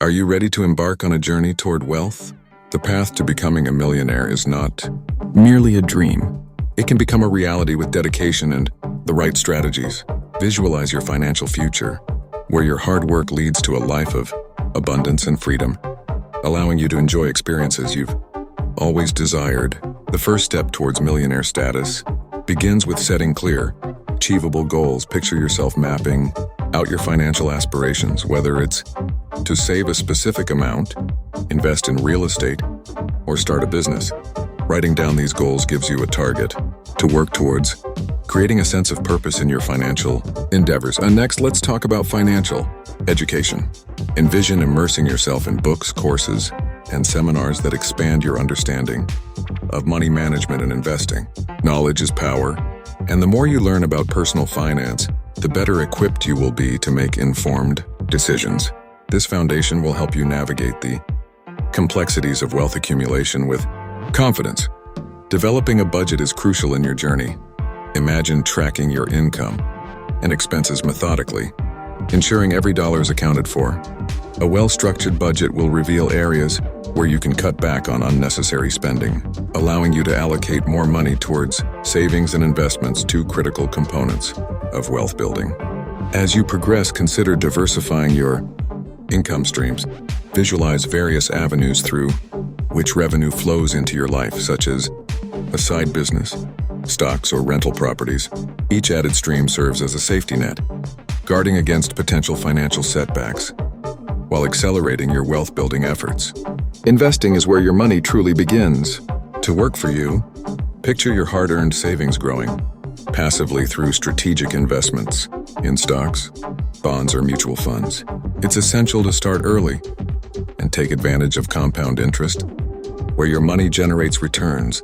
Are you ready to embark on a journey toward wealth? The path to becoming a millionaire is not merely a dream. It can become a reality with dedication and the right strategies. Visualize your financial future, where your hard work leads to a life of abundance and freedom, allowing you to enjoy experiences you've always desired. The first step towards millionaire status begins with setting clear, achievable goals. Picture yourself mapping out your financial aspirations, whether it's to save a specific amount, invest in real estate, or start a business. Writing down these goals gives you a target to work towards, creating a sense of purpose in your financial endeavors. Next, let's talk about financial education. Envision immersing yourself in books, courses, and seminars that expand your understanding of money management and investing. Knowledge is power, and the more you learn about personal finance, the better equipped you will be to make informed decisions. This foundation will help you navigate the complexities of wealth accumulation with confidence. Developing a budget is crucial in your journey. Imagine tracking your income and expenses methodically, ensuring every dollar is accounted for. A well-structured budget will reveal areas where you can cut back on unnecessary spending, allowing you to allocate more money towards savings and investments, two critical components of wealth building. As you progress, consider diversifying your income streams. Visualize various avenues through which revenue flows into your life, such as a side business, stocks, or rental properties. Each added stream serves as a safety net, guarding against potential financial setbacks while accelerating your wealth-building efforts. Investing is where your money truly begins to work for you. Picture your hard-earned savings growing passively through strategic investments in stocks, bonds, or mutual funds. It's essential to start early and take advantage of compound interest, where your money generates returns,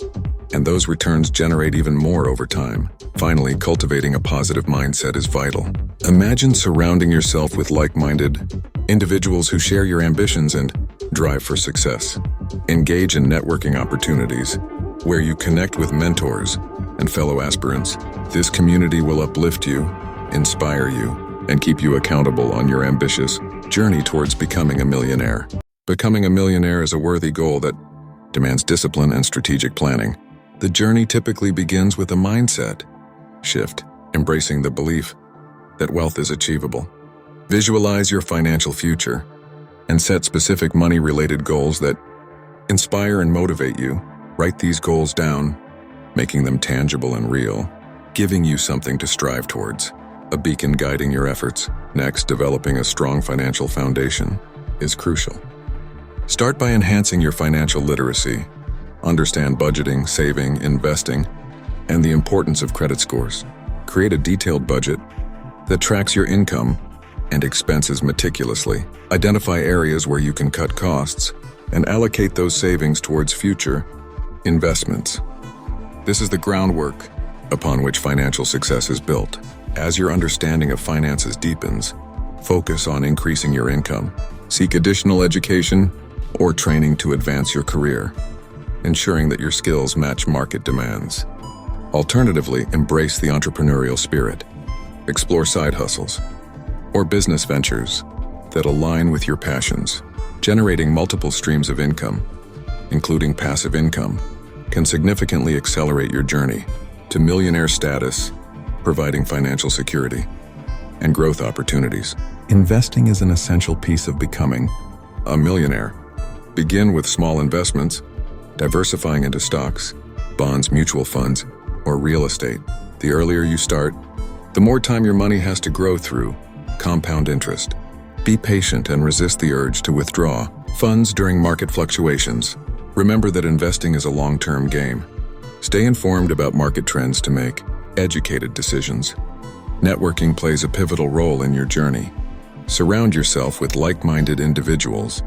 and those returns generate even more over time. Finally, cultivating a positive mindset is vital. Imagine surrounding yourself with like-minded individuals who share your ambitions and drive for success. Engage in networking opportunities where you connect with mentors and fellow aspirants. This community will uplift you, inspire you, and keep you accountable on your ambitious journey towards becoming a millionaire. Becoming a millionaire is a worthy goal that demands discipline and strategic planning. The journey typically begins with a mindset shift, embracing the belief that wealth is achievable. Visualize your financial future and set specific money-related goals that inspire and motivate you. Write these goals down, making them tangible and real, giving you something to strive towards, a beacon guiding your efforts. Next, developing a strong financial foundation is crucial. Start by enhancing your financial literacy. Understand budgeting, saving, investing, and the importance of credit scores. Create a detailed budget that tracks your income and expenses meticulously. Identify areas where you can cut costs and allocate those savings towards future investments. This is the groundwork upon which financial success is built. As your understanding of finances deepens, focus on increasing your income. Seek additional education or training to advance your career, ensuring that your skills match market demands. Alternatively, embrace the entrepreneurial spirit. Explore side hustles or business ventures that align with your passions. Generating multiple streams of income, including passive income, can significantly accelerate your journey to millionaire status, providing financial security and growth opportunities. Investing is an essential piece of becoming a millionaire. Begin with small investments, diversifying into stocks, bonds, mutual funds, or real estate. The earlier you start, the more time your money has to grow through compound interest. Be patient and resist the urge to withdraw funds during market fluctuations. Remember that investing is a long-term game. Stay informed about market trends to make educated decisions. Networking plays a pivotal role in your journey. Surround yourself with like-minded individuals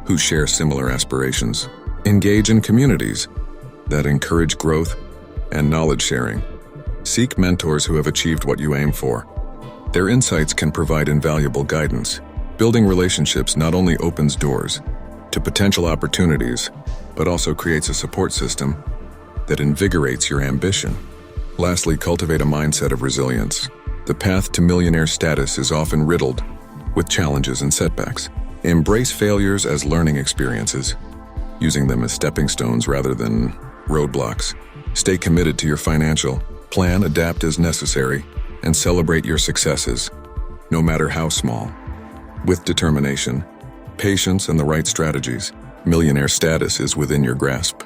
who share similar aspirations. Engage in communities that encourage growth and knowledge sharing. Seek mentors who have achieved what you aim for. Their insights can provide invaluable guidance. Building relationships not only opens doors to potential opportunities, but also creates a support system that invigorates your ambition. Lastly, cultivate a mindset of resilience. The path to millionaire status is often riddled with challenges and setbacks. Embrace failures as learning experiences, using them as stepping stones rather than roadblocks. Stay committed to your financial plan, adapt as necessary, and celebrate your successes, no matter how small. With determination, patience, and the right strategies, millionaire status is within your grasp.